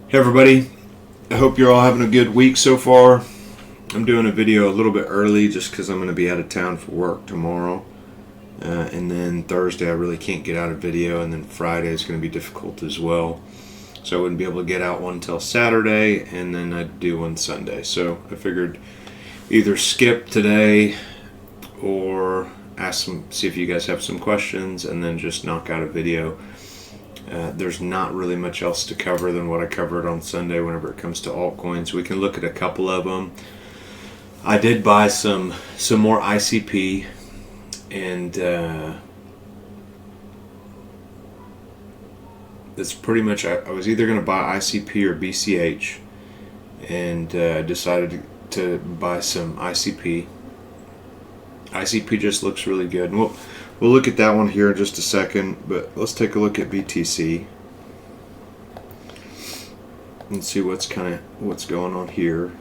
Hey everybody, I hope you're all having a good week so far. I'm doing a video a little bit early just because I'm going to be out of town for work tomorrow. And then Thursday I really can't get out a video, and then Friday is going to be difficult as well. So I wouldn't be able to get out one till Saturday, and then I'd do one Sunday. So I figured either skip today or see if you guys have some questions, and then just knock out a video. There's not really much else to cover than what I covered on Sunday whenever it comes to altcoins. We can look at a couple of them. I did buy some more ICP, and that's pretty much, I was either going to buy ICP or BCH, and decided to buy some ICP. ICP just looks really good. And we'll look at that one here in just a second, but let's take a look at BTC and see what's going on here.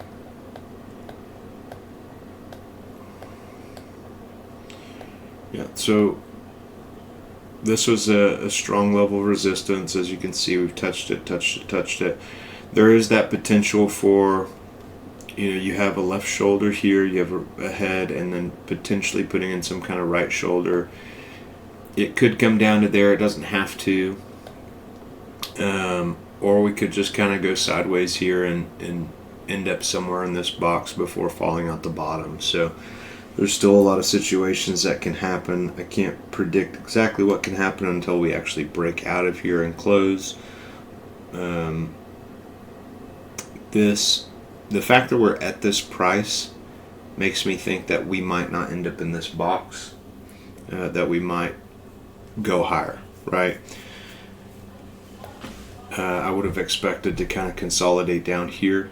Yeah, so this was a strong level of resistance. As you can see, we've touched it. There is that potential for, you have a left shoulder here, you have a head, and then potentially putting in some kind of right shoulder. It could come down to there, it doesn't have to. Or we could just kind of go sideways here and end up somewhere in this box before falling out the bottom. So there's still a lot of situations that can happen. I can't predict exactly what can happen until we actually break out of here and close. The fact that we're at this price makes me think that we might not end up in this box, that we might go higher, right? I would have expected to kind of consolidate down here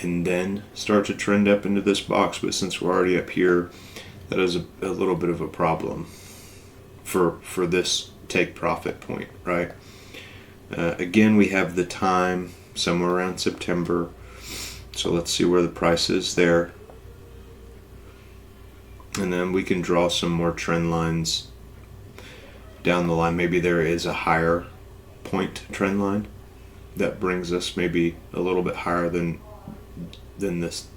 and then start to trend up into this box, but since we're already up here, that is a little bit of a problem for this take profit point, right? Again, we have the time somewhere around September. So let's see where the price is there. And then we can draw some more trend lines down the line. Maybe there is a higher point trend line that brings us maybe a little bit higher than this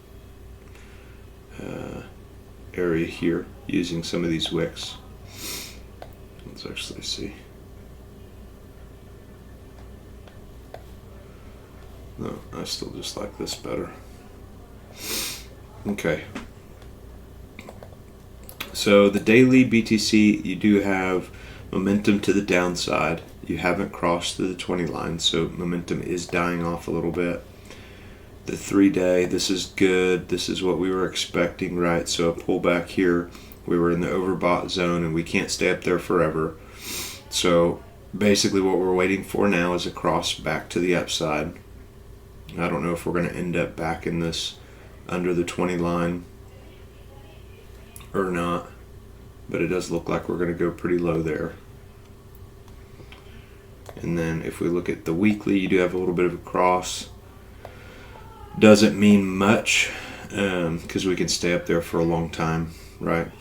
area here, using some of these wicks. Let's actually see. No, I still just like this better. Okay. So the daily BTC, you do have momentum to the downside. You haven't crossed through the 20 line, so momentum is dying off a little bit. The 3-day, this is good. This is what we were expecting, right? So a pullback here. We were in the overbought zone, and we can't stay up there forever. So basically what we're waiting for now is a cross back to the upside. I don't know if we're going to end up back in this under the 20 line or not, but it does look like we're going to go pretty low there. And then if we look at the weekly, you do have a little bit of a cross. Doesn't mean much because we can stay up there for a long time, right?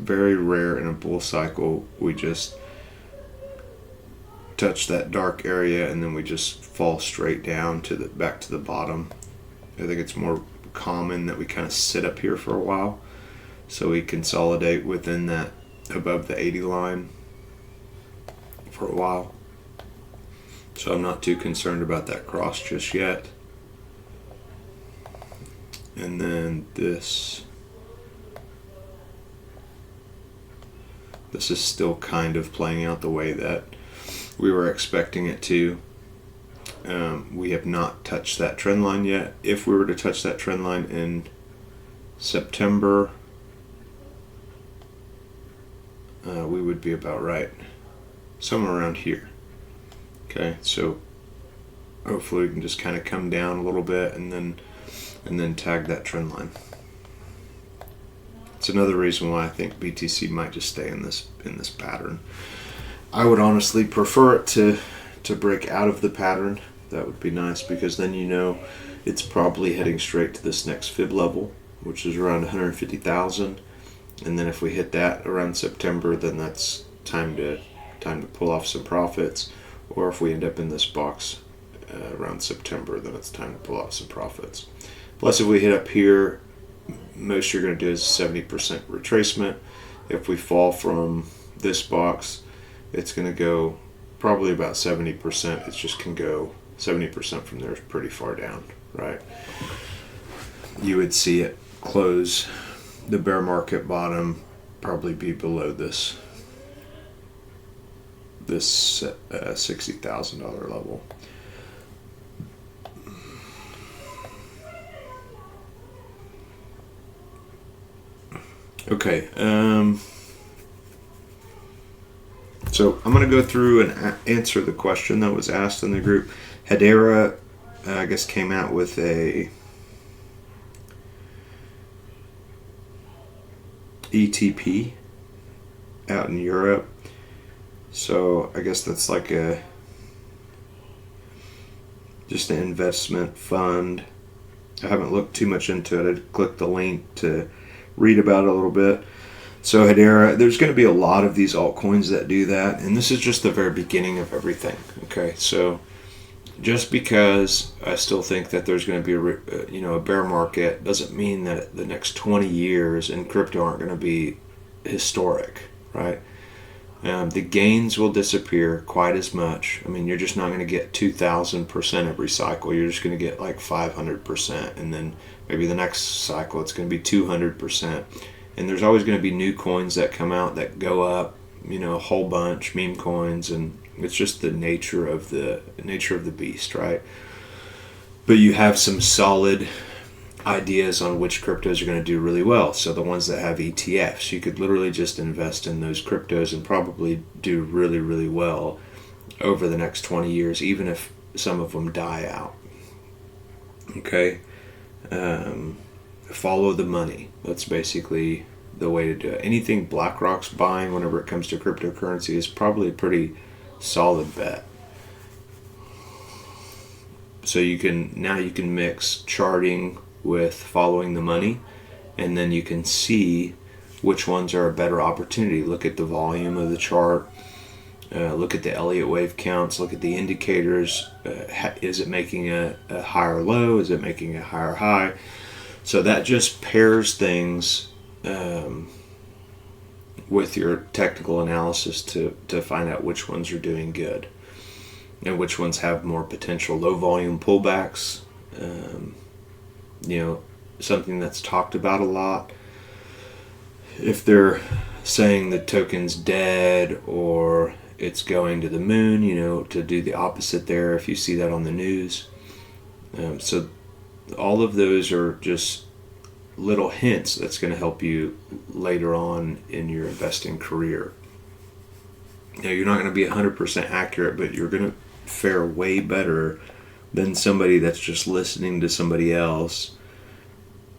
Very rare in a bull cycle we just touch that dark area and then we just fall straight down to back to the bottom. I think it's more common that we kind of sit up here for a while, so we consolidate within that above the 80 line for a while. So I'm not too concerned about that cross just yet. And then this is still kind of playing out the way that we were expecting it to. We have not touched that trend line yet. If we were to touch that trend line in September, we would be about right, somewhere around here. Okay, so hopefully we can just kind of come down a little bit and then tag that trend line. It's another reason why I think BTC might just stay in this pattern. I would honestly prefer it to break out of the pattern. That would be nice, because then it's probably heading straight to this next fib level, which is around 150,000. And then if we hit that around September, then that's time to time to pull off some profits. Or if we end up in this box around September, then it's time to pull off some profits. Plus, if we hit up here, most you're going to do is 70% retracement. If we fall from this box, it's going to go probably about 70%. It just can go 70% from there is pretty far down, right? You would see it close the bear market bottom, probably be below this $60,000 level. Okay, so I'm going to go through and answer the question that was asked in the group. Hedera, I guess, came out with a ETP out in Europe. So I guess that's like just an investment fund. I haven't looked too much into it. I clicked the link to read about it a little bit. So Hedera, there's going to be a lot of these altcoins that do that, and this is just the very beginning of everything. Okay, so just because I still think that there's going to be a bear market doesn't mean that the next 20 years in crypto aren't going to be historic, right? The gains will disappear quite as much. I mean, you're just not going to get 2,000% every cycle. You're just going to get like 500%, and then maybe the next cycle it's going to be 200%. And there's always going to be new coins that come out that go up, a whole bunch, meme coins, and it's just the nature of the beast, right? But you have some solid ideas on which cryptos are going to do really well. So the ones that have ETFs, you could literally just invest in those cryptos and probably do really, really well over the next 20 years, even if some of them die out. Okay? Follow the money. That's basically the way to do it. Anything BlackRock's buying whenever it comes to cryptocurrency is probably a pretty solid bet. So you can mix charting with following the money, and then you can see which ones are a better opportunity. Look at the volume of the chart, look at the Elliott wave counts, look at the indicators. Is it making a higher low? Is it making a higher high? So that just pairs things with your technical analysis to find out which ones are doing good and which ones have more potential. Low volume pullbacks, something that's talked about a lot. If they're saying the token's dead or it's going to the moon, to do the opposite there if you see that on the news. So all of those are just little hints that's going to help you later on in your investing career. You're not going to be 100% accurate, but you're going to fare way better than somebody that's just listening to somebody else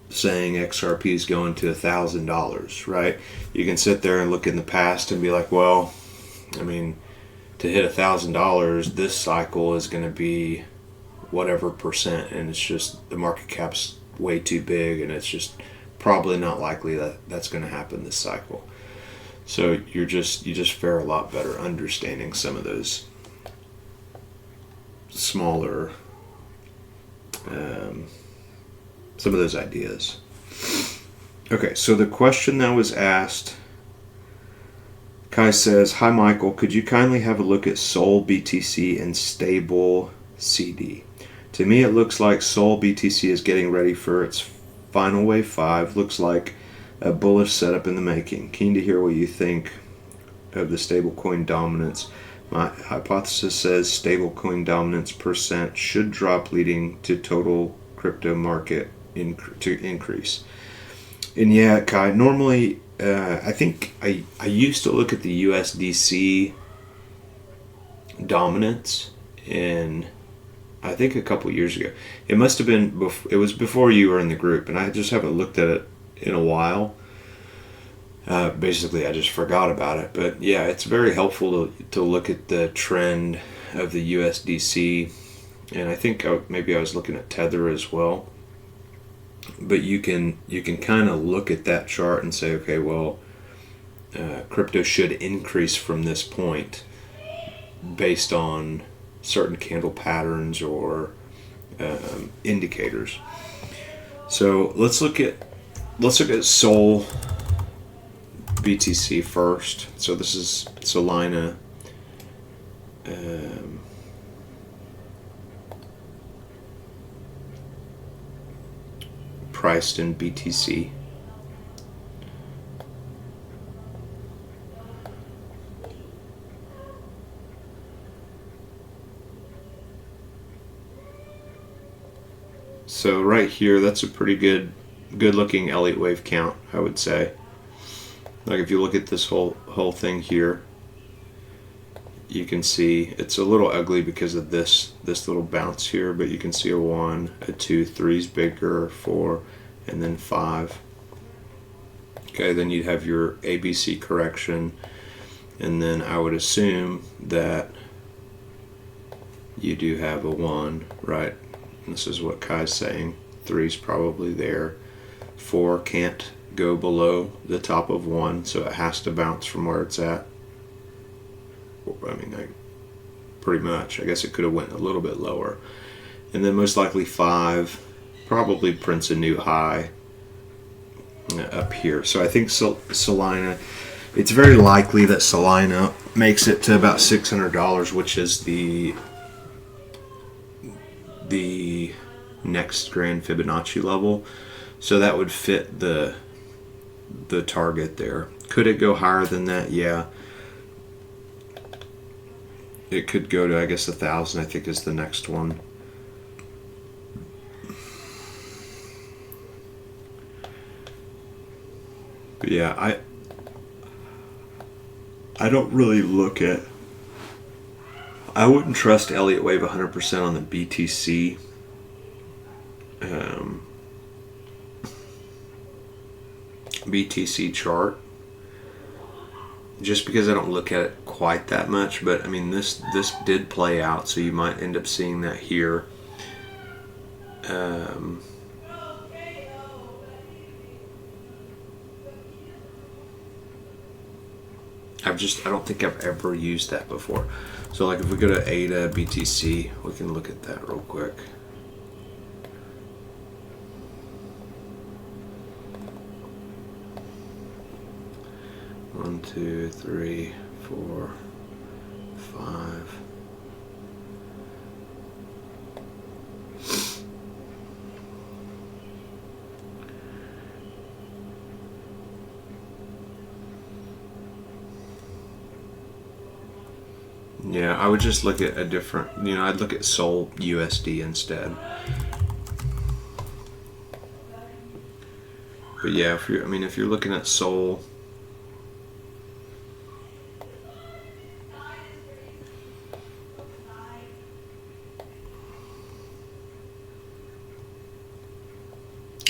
saying XRP is going to $1,000, right? You can sit there and look in the past and be like, well, I mean, to hit $1,000, this cycle is going to be whatever percent, and it's just the market cap's way too big, and it's just probably not likely that that's going to happen this cycle. So you just fare a lot better understanding some of those smaller some of those ideas. Okay, so the question that was asked, Kai says, "Hi Michael, could you kindly have a look at Sol BTC and stable CD? To me it looks like Sol BTC is getting ready for its final wave 5. Looks like a bullish setup in the making. Keen to hear what you think of the stablecoin dominance. My hypothesis says stablecoin dominance percent should drop, leading to total crypto market to increase." And yeah, Kai, normally I think I used to look at the USDC dominance in, I think, a couple years ago. It must have been it was before you were in the group, and I just haven't looked at it in a while. Basically, I just forgot about it. But yeah, it's very helpful to look at the trend of the USDC, and I think maybe I was looking at Tether as well. But you can kind of look at that chart and say, okay, well, crypto should increase from this point. based on certain candle patterns or indicators. So let's look at Sol BTC first. So this is Solana. Priced in BTC. So right here, that's a pretty good looking Elliott wave count, I would say. Like if you look at this whole thing here, you can see it's a little ugly because of this little bounce here, but you can see a 1, a 2, 3's bigger, 4, and then 5. Okay, then you'd have your ABC correction, and then I would assume that you do have a 1, right? This is what Kai's saying. 3's probably there. 4 can't go below the top of 1, so it has to bounce from where it's at. I mean, pretty much. I guess it could have went a little bit lower. And then most likely 5 probably prints a new high up here. So I think Solana, it's very likely that Solana makes it to about $600, which is the next grand Fibonacci level. So that would fit the target there. Could it go higher than that? Yeah. It could go to, I guess, 1,000, I think, is the next one. But yeah, I don't really look at... I wouldn't trust Elliott Wave 100% on the BTC. BTC chart. Just because I don't look at it quite that much, but I mean this did play out, so you might end up seeing that here. I don't think I've ever used that before. So like if we go to ADA BTC, we can look at that real quick. One, 2, 3, 4, 5. Yeah, I would just look at a different, I'd look at Sol USD instead. But yeah, if you're looking at Sol,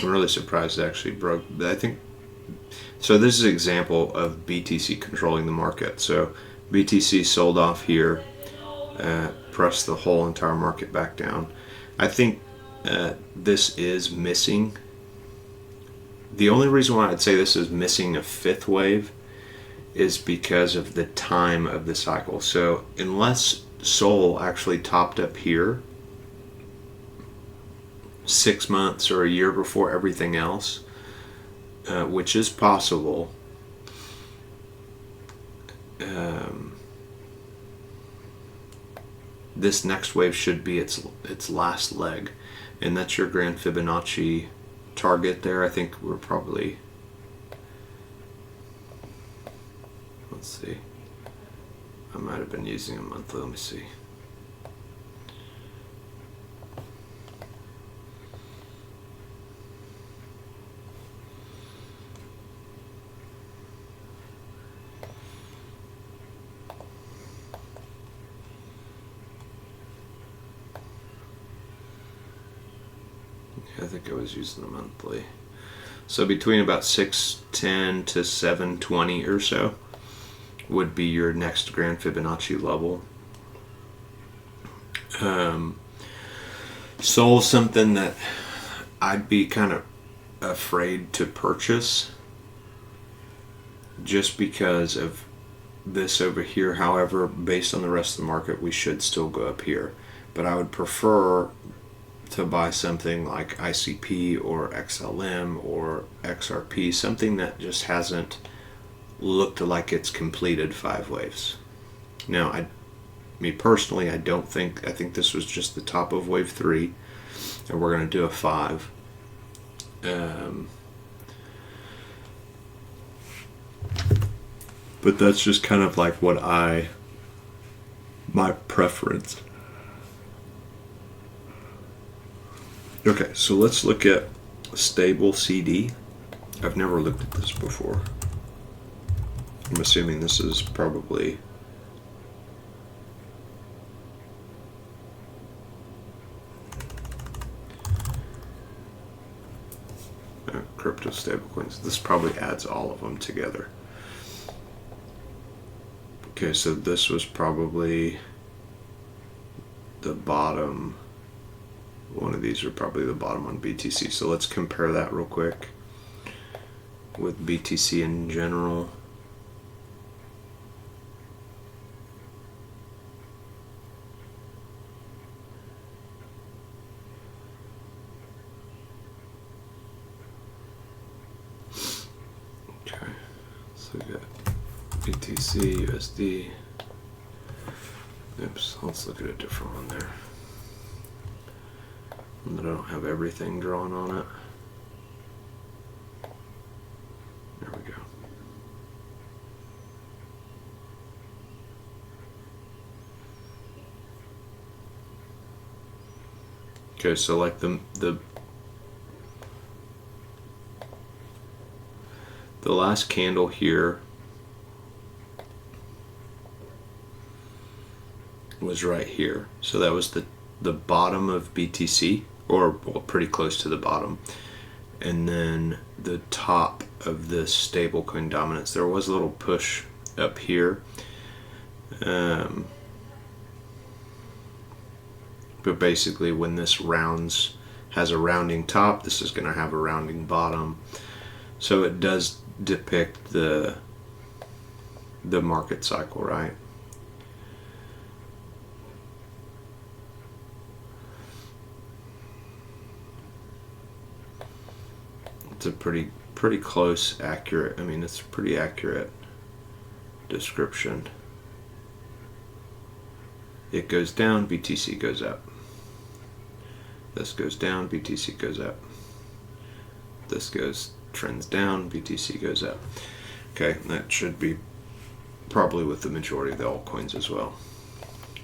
I'm really surprised it actually broke. I think so. This is an example of BTC controlling the market. So BTC sold off here, pressed the whole entire market back down. I think this is missing. The only reason why I'd say this is missing a fifth wave is because of the time of the cycle. So unless Sol actually topped up here 6 months or a year before everything else, which is possible, this next wave should be its last leg, and that's your grand Fibonacci target there. I think we're probably, let's see, I might have been using a monthly. Let me see. I think I was using the monthly. So between about 610 to 720 or so would be your next grand Fibonacci level. Sol's something that I'd be kind of afraid to purchase just because of this over here. However, based on the rest of the market, we should still go up here. But I would prefer to buy something like ICP or XLM or XRP, something that just hasn't looked like it's completed 5 waves. Now, me personally, I think this was just the top of wave 3, and we're going to do a 5. But that's just kind of like my preference. Okay, so let's look at stable CD. I've never looked at this before. I'm assuming this is probably crypto stablecoins. This probably adds all of them together. Okay, so this was probably the bottom. One of these are probably the bottom on BTC. So let's compare that real quick with BTC in general. Okay, so we got BTC, USD. Oops, let's look at a different one there. That I don't have everything drawn on it. There we go. Okay, so like the last candle here was right here. So that was the bottom of BTC, or well, pretty close to the bottom. And then the top of this stablecoin dominance. There was a little push up here. But basically when this has a rounding top, this is going to have a rounding bottom. So it does depict the market cycle, right? It's a pretty close, accurate. I mean, it's a pretty accurate description. It goes down, BTC goes up. This goes down, BTC goes up. This trends down, BTC goes up. Okay, that should be probably with the majority of the altcoins as well.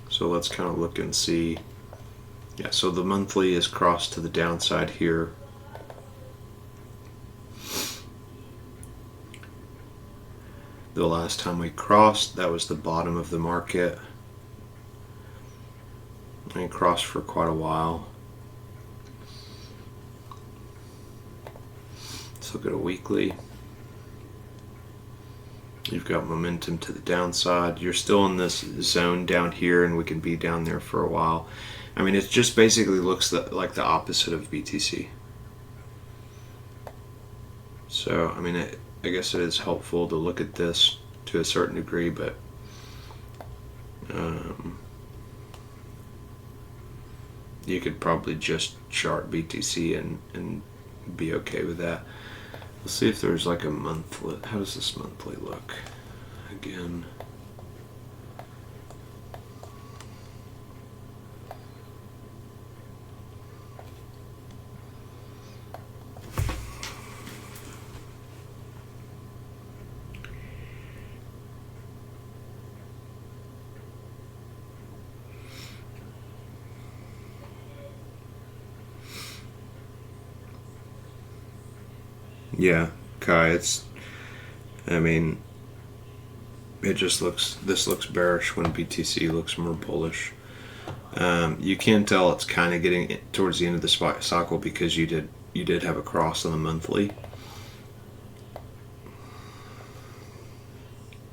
So let's kind of look and see. Yeah, so the monthly is crossed to the downside here. The last time we crossed, that was the bottom of the market. And crossed for quite a while. Let's look at a weekly. You've got momentum to the downside. You're still in this zone down here, and we can be down there for a while. I mean, it just basically looks like the opposite of BTC. So, I mean, I guess it is helpful to look at this to a certain degree, but you could probably just chart BTC and be okay with that. Let's see if there's like a monthly. How does this monthly look? Again. Yeah, Kai, I mean, it just this looks bearish when BTC looks more bullish. You can tell it's kind of getting towards the end of the cycle because you did have a cross on the monthly.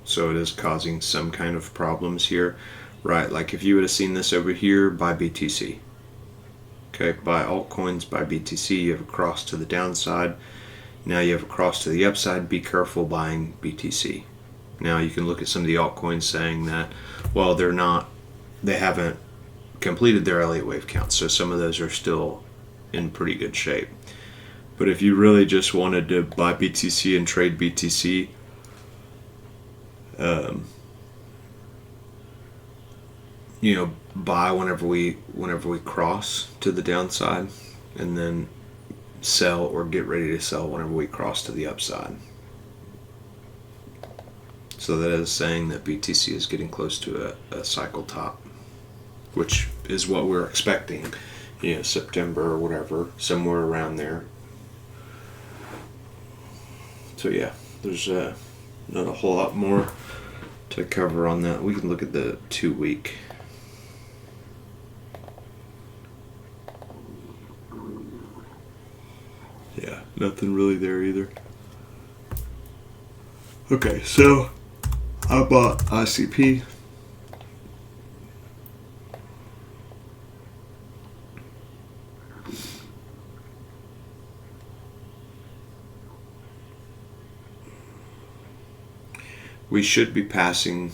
So it is causing some kind of problems here, right? Like if you would have seen this over here, buy BTC. Okay, buy altcoins, buy BTC, you have a cross to the downside. Now you have a cross to the upside, be careful buying BTC. Now you can look at some of the altcoins saying that, well, they haven't completed their Elliott wave count, so some of those are still in pretty good shape. But if you really just wanted to buy BTC and trade BTC, buy whenever we cross to the downside, and then sell or get ready to sell whenever we cross to the upside. So that is saying that BTC is getting close to a cycle top, which is what we're expecting, September or whatever, somewhere around there. So yeah, there's not a whole lot more to cover on that. We can look at the 2-week. Yeah, nothing really there either. Okay, so I bought ICP. We should be passing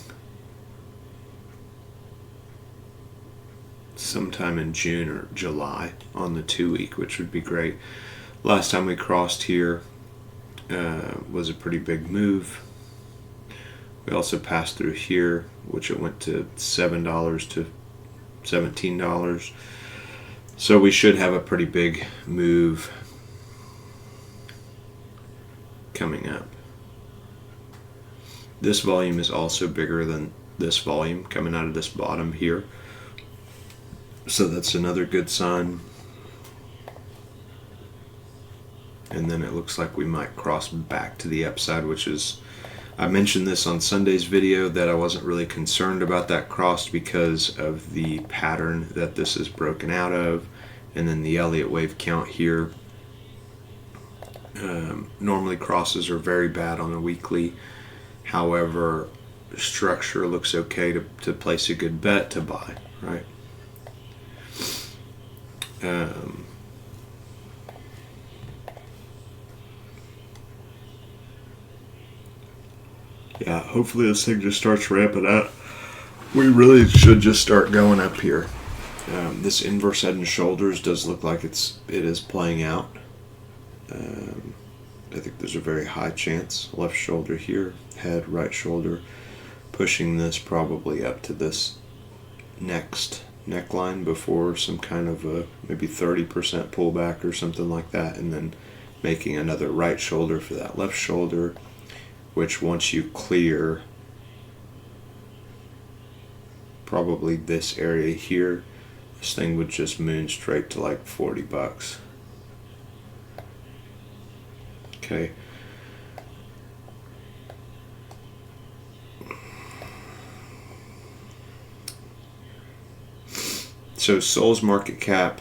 sometime in June or July on the 2-week, which would be great. Last time we crossed here was a pretty big move. We also passed through here, which it went to $7 to $17. So we should have a pretty big move coming up. This volume is also bigger than this volume coming out of this bottom here. So that's another good sign. And then it looks like we might cross back to the upside, which is, I mentioned this on Sunday's video that I wasn't really concerned about that cross because of the pattern that this is broken out of, and then the Elliott wave count here. Normally crosses are very bad on the weekly. However, structure looks okay to place a good bet to buy, right? Yeah, hopefully this thing just starts ramping up. We really should just start going up here. This inverse head and shoulders does look like it is playing out. I think there's a very high chance. Left shoulder here, head, right shoulder, pushing this probably up to this next neckline before some kind of a maybe 30% pullback or something like that, and then making another right shoulder for that left shoulder, which once you clear probably this area here, this thing would just moon straight to like $40. Okay. So Sol's market cap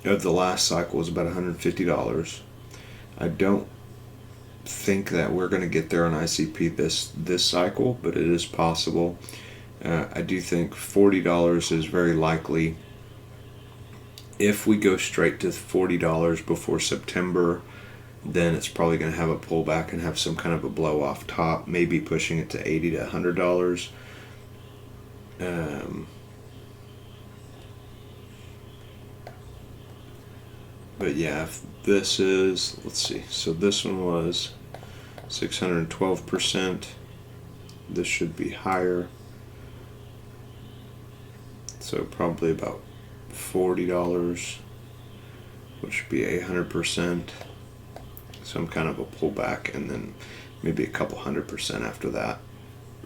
of the last cycle was about $150. I don't think that we're going to get there on ICP this cycle, but it is possible. I do think $40 is very likely. If we go straight to $40 before September, then it's probably going to have a pullback and have some kind of a blow off top, maybe pushing it to $80 to $100. But yeah, if this is, let's see, so this one was 612%. This should be higher. So probably about $40, which would be 100%. Some kind of a pullback, and then maybe a couple 100% after that.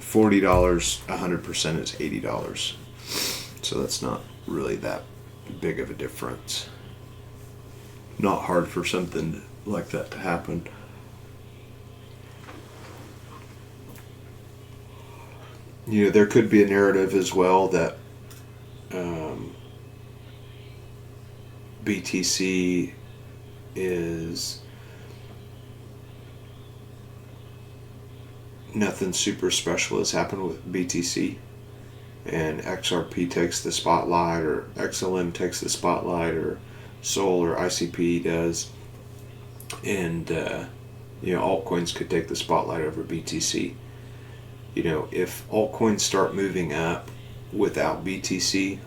$40, 100% is $80. So that's not really that big of a difference. Not hard for something like that to happen. You know, there could be a narrative as well that BTC is nothing super special has happened with BTC, and XRP takes the spotlight, or XLM takes the spotlight, or Sol or ICP does, and altcoins could take the spotlight over BTC. You know, if altcoins start moving up without BTC,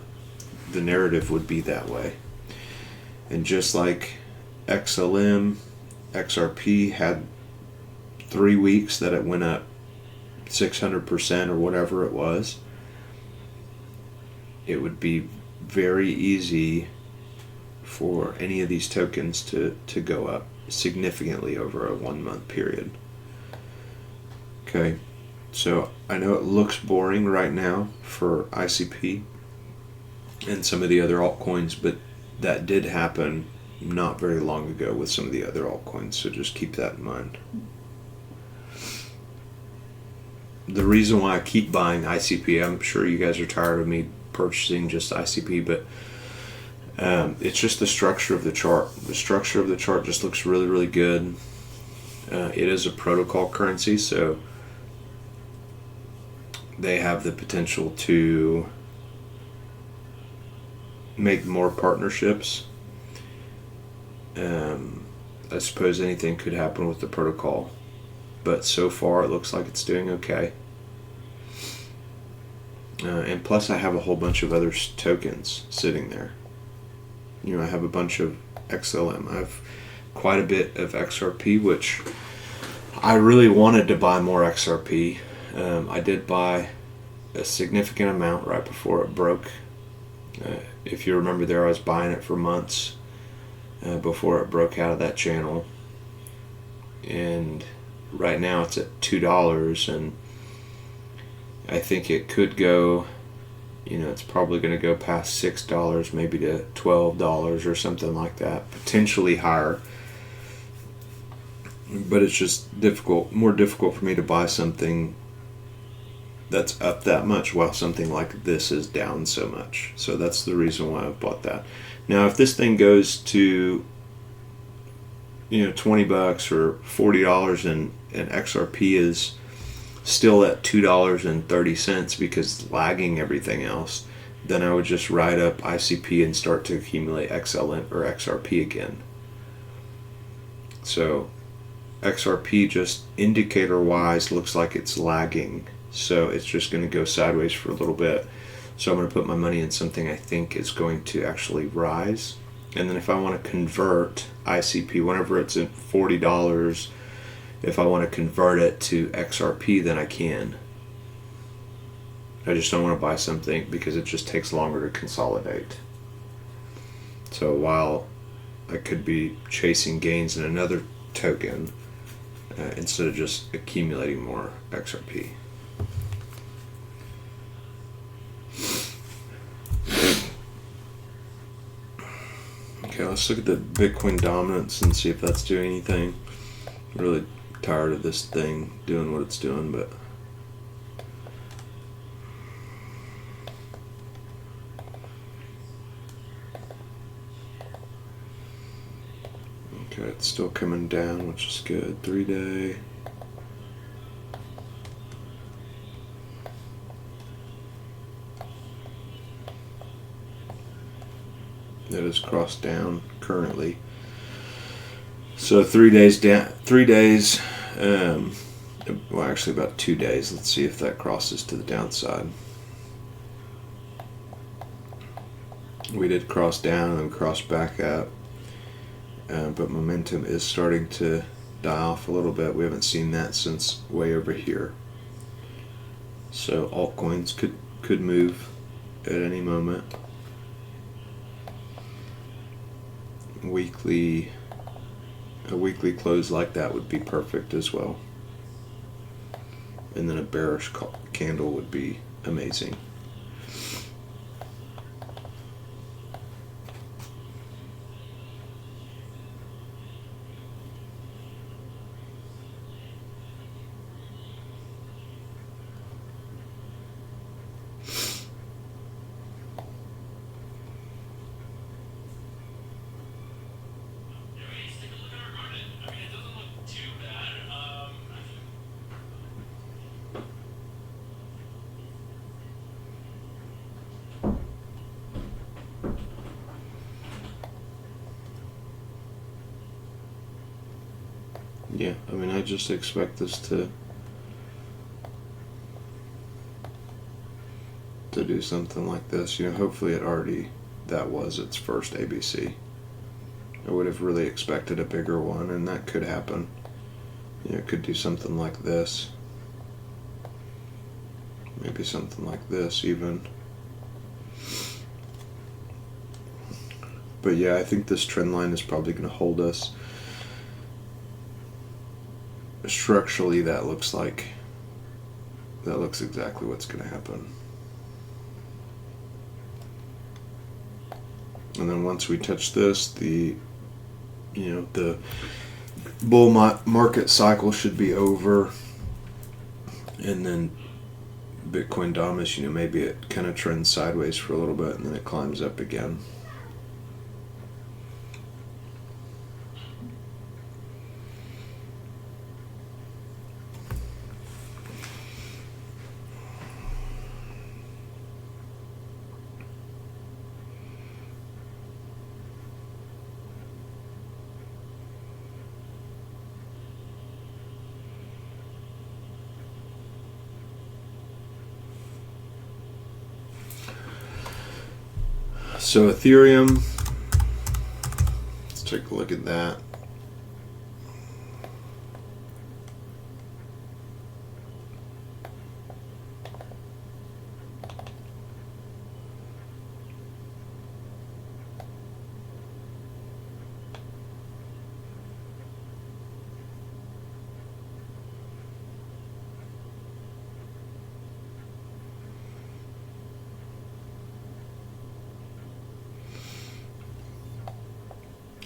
the narrative would be that way. And just like XLM, XRP had 3 weeks that it went up 600% or whatever it was, it would be very easy for any of these tokens to go up significantly over a 1 month period. Okay, so I know it looks boring right now for ICP and some of the other altcoins, but that did happen not very long ago with some of the other altcoins, so just keep that in mind. The reason why I keep buying ICP, I'm sure you guys are tired of me purchasing just ICP, but it's just the structure of the chart. The structure of the chart just looks really, really good. It is a protocol currency, so they have the potential to make more partnerships. I suppose anything could happen with the protocol, but so far it looks like it's doing okay. And plus I have a whole bunch of other tokens sitting there. You know, I have a bunch of XLM. I have quite a bit of XRP, which I really wanted to buy more XRP. I did buy a significant amount right before it broke. If you remember there, I was buying it for months before it broke out of that channel. And right now it's at $2, and I think it could go, you know, it's probably going to go past $6, maybe to $12 or something like that, potentially higher. But it's just more difficult for me to buy something that's up that much while something like this is down so much. So that's the reason why I bought that. Now, if this thing goes to, you know, $20 or $40 and XRP is still at $2.30 because it's lagging everything else, then I would just ride up ICP and start to accumulate XLM or XRP again. So XRP, just indicator wise, looks like it's lagging, so it's just going to go sideways for a little bit. So I'm going to put my money in something I think is going to actually rise, and then if I want to convert ICP whenever it's at $40, if I want to convert it to XRP, then I can. I just don't want to buy something because it just takes longer to consolidate. So while I could be chasing gains in another token instead of just accumulating more XRP. Okay, let's look at the Bitcoin dominance and see if that's doing anything. I'm really tired of this thing doing what it's doing, but okay, it's still coming down, which is good. 3-day. That is crossed down currently. So 3 days down, 3 days, well actually about 2 days. Let's see if that crosses to the downside. We did cross down and then cross back up, but momentum is starting to die off a little bit. We haven't seen that since way over here. So altcoins could move at any moment. A weekly close like that would be perfect as well, and then a bearish candle would be amazing. Yeah, I mean, I just expect this to do something like this. Hopefully that was its first ABC. I would have really expected a bigger one, and that could happen. It could do something like this. Maybe something like this even. But yeah, I think this trend line is probably going to hold us. Structurally, that looks exactly what's going to happen. And then once we touch this, the bull market cycle should be over, and then Bitcoin dominance, maybe it kind of trends sideways for a little bit and then it climbs up again. So Ethereum, let's take a look at that.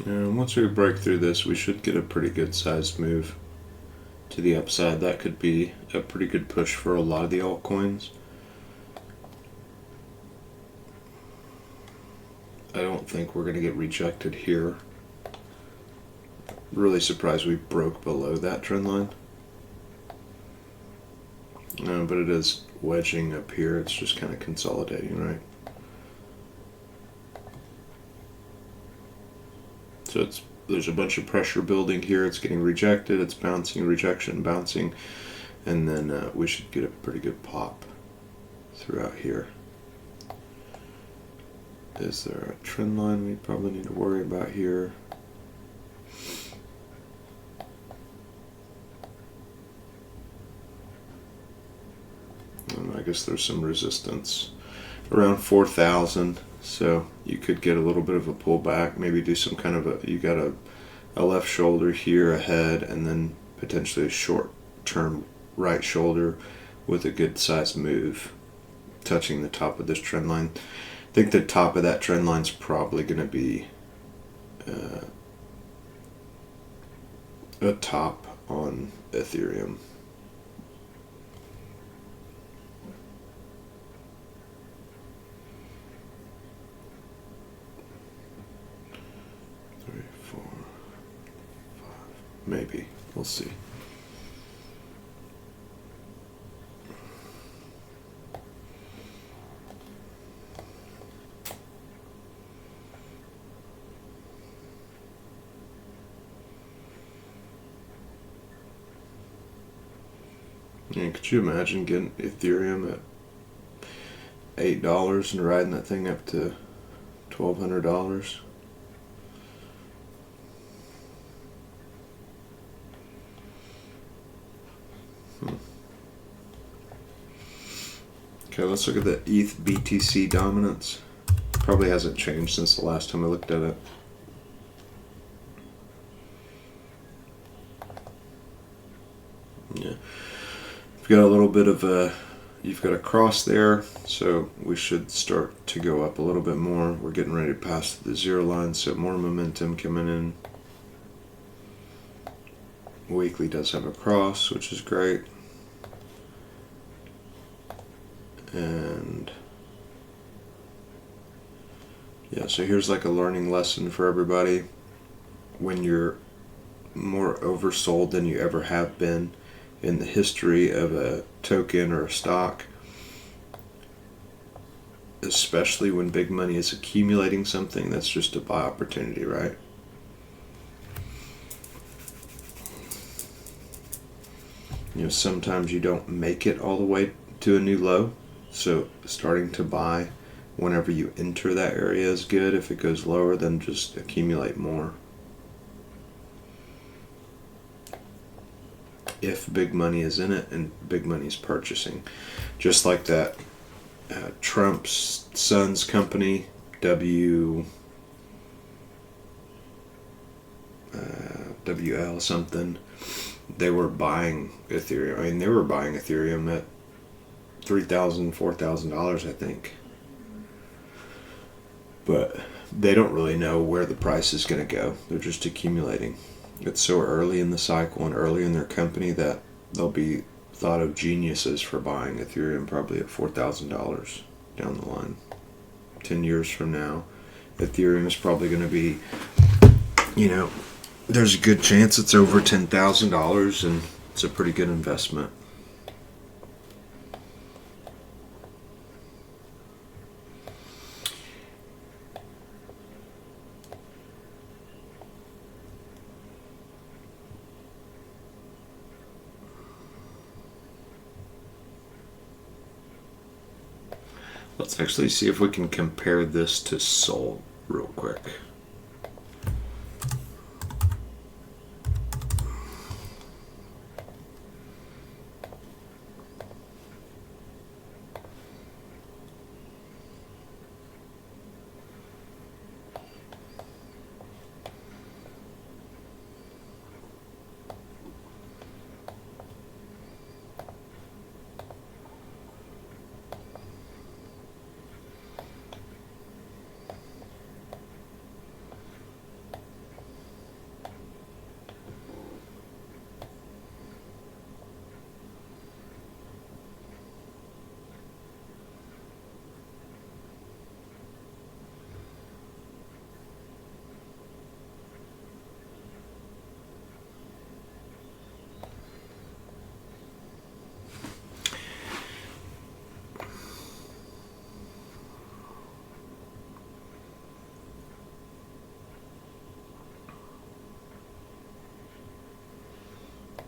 And once we break through this, we should get a pretty good sized move to the upside. That could be a pretty good push for a lot of the altcoins. I don't think we're going to get rejected here. Really surprised we broke below that trend line. But it is wedging up here. It's just kind of consolidating, right? So there's a bunch of pressure building here. It's getting rejected. It's bouncing, rejection, bouncing. And then we should get a pretty good pop throughout here. Is there a trend line we probably need to worry about here? I guess there's some resistance around 4,000. So you could get a little bit of a pullback, maybe do some kind of you got a left shoulder here ahead, and then potentially a short-term right shoulder with a good sized move touching the top of this trend line. I think the top of that trend line is probably going to be a top on Ethereum. Maybe. We'll see. Yeah, could you imagine getting Ethereum at $8 and riding that thing up to $1,200? Okay, let's look at the ETH BTC dominance. Probably hasn't changed since the last time I looked at it. Yeah, we've got a little bit of you've got a cross there, so we should start to go up a little bit more. We're getting ready to pass the zero line, so more momentum coming in. Weekly does have a cross, which is great. And yeah, so here's like a learning lesson for everybody. When you're more oversold than you ever have been in the history of a token or a stock, especially when big money is accumulating something, that's just a buy opportunity, right? Sometimes you don't make it all the way to a new low. So starting to buy whenever you enter that area is good. If it goes lower, then just accumulate more. If big money is in it and big money is purchasing. Just like that Trump's son's company, WL something, they were buying Ethereum. I mean, they were buying Ethereum at $3,000, $4,000, I think. But they don't really know where the price is going to go. They're just accumulating. It's so early in the cycle and early in their company that they'll be thought of geniuses for buying Ethereum probably at $4,000 down the line. 10 years from now, Ethereum is probably going to be, there's a good chance it's over $10,000, and it's a pretty good investment. Let's actually see if we can compare this to Sol real quick.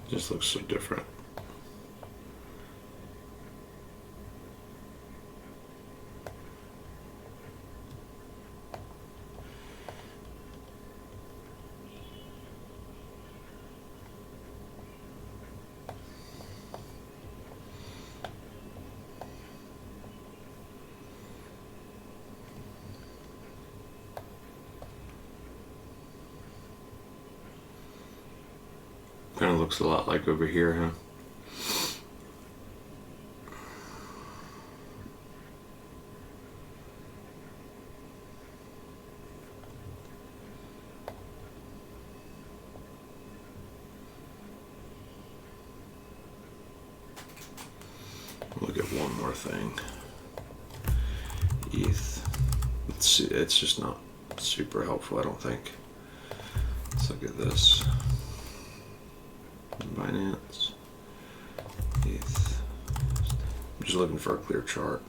Just looks so different. Kind of looks a lot like over here, huh? Look at one more thing. ETH. Let's see, it's just not super helpful, I don't think. Let's look at this. Binance, ETH. I'm just looking for a clear chart.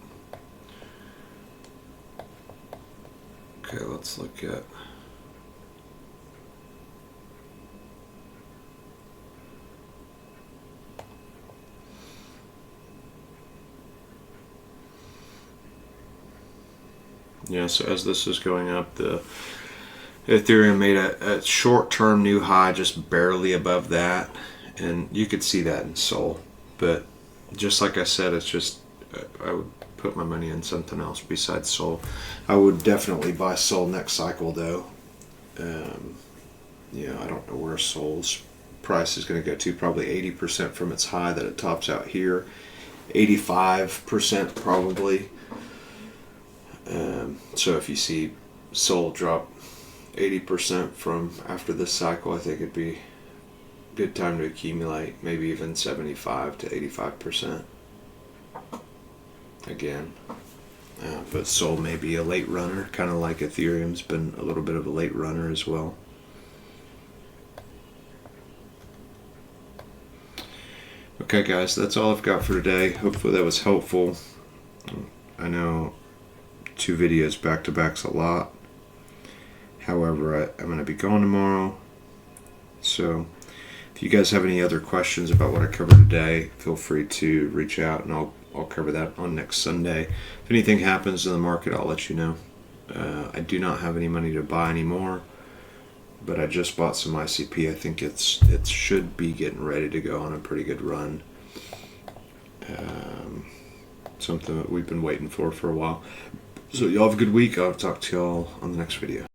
Okay, let's look at so as this is going up, the Ethereum made a short-term new high just barely above that, and you could see that in Sol. But just like I said, it's just I would put my money in something else besides Sol. I would definitely buy Sol next cycle though. I don't know where Sol's price is going to go to. Probably 80% from its high that it tops out here. 85% probably. So if you see Sol drop 80% from after this cycle, I think it'd be a good time to accumulate, maybe even 75 to 85% again. But Sol may be a late runner, kind of like Ethereum's been a little bit of a late runner as well. Okay guys, that's all I've got for today. Hopefully that was helpful. I know 2 videos back to back's a lot. However, I'm going to be gone tomorrow. So if you guys have any other questions about what I covered today, feel free to reach out and I'll I'll cover that on next Sunday. If anything happens in the market, I'll let you know. I do not have any money to buy anymore, but I just bought some ICP. I think it should be getting ready to go on a pretty good run. Something that we've been waiting for a while. So y'all have a good week. I'll talk to y'all on the next video.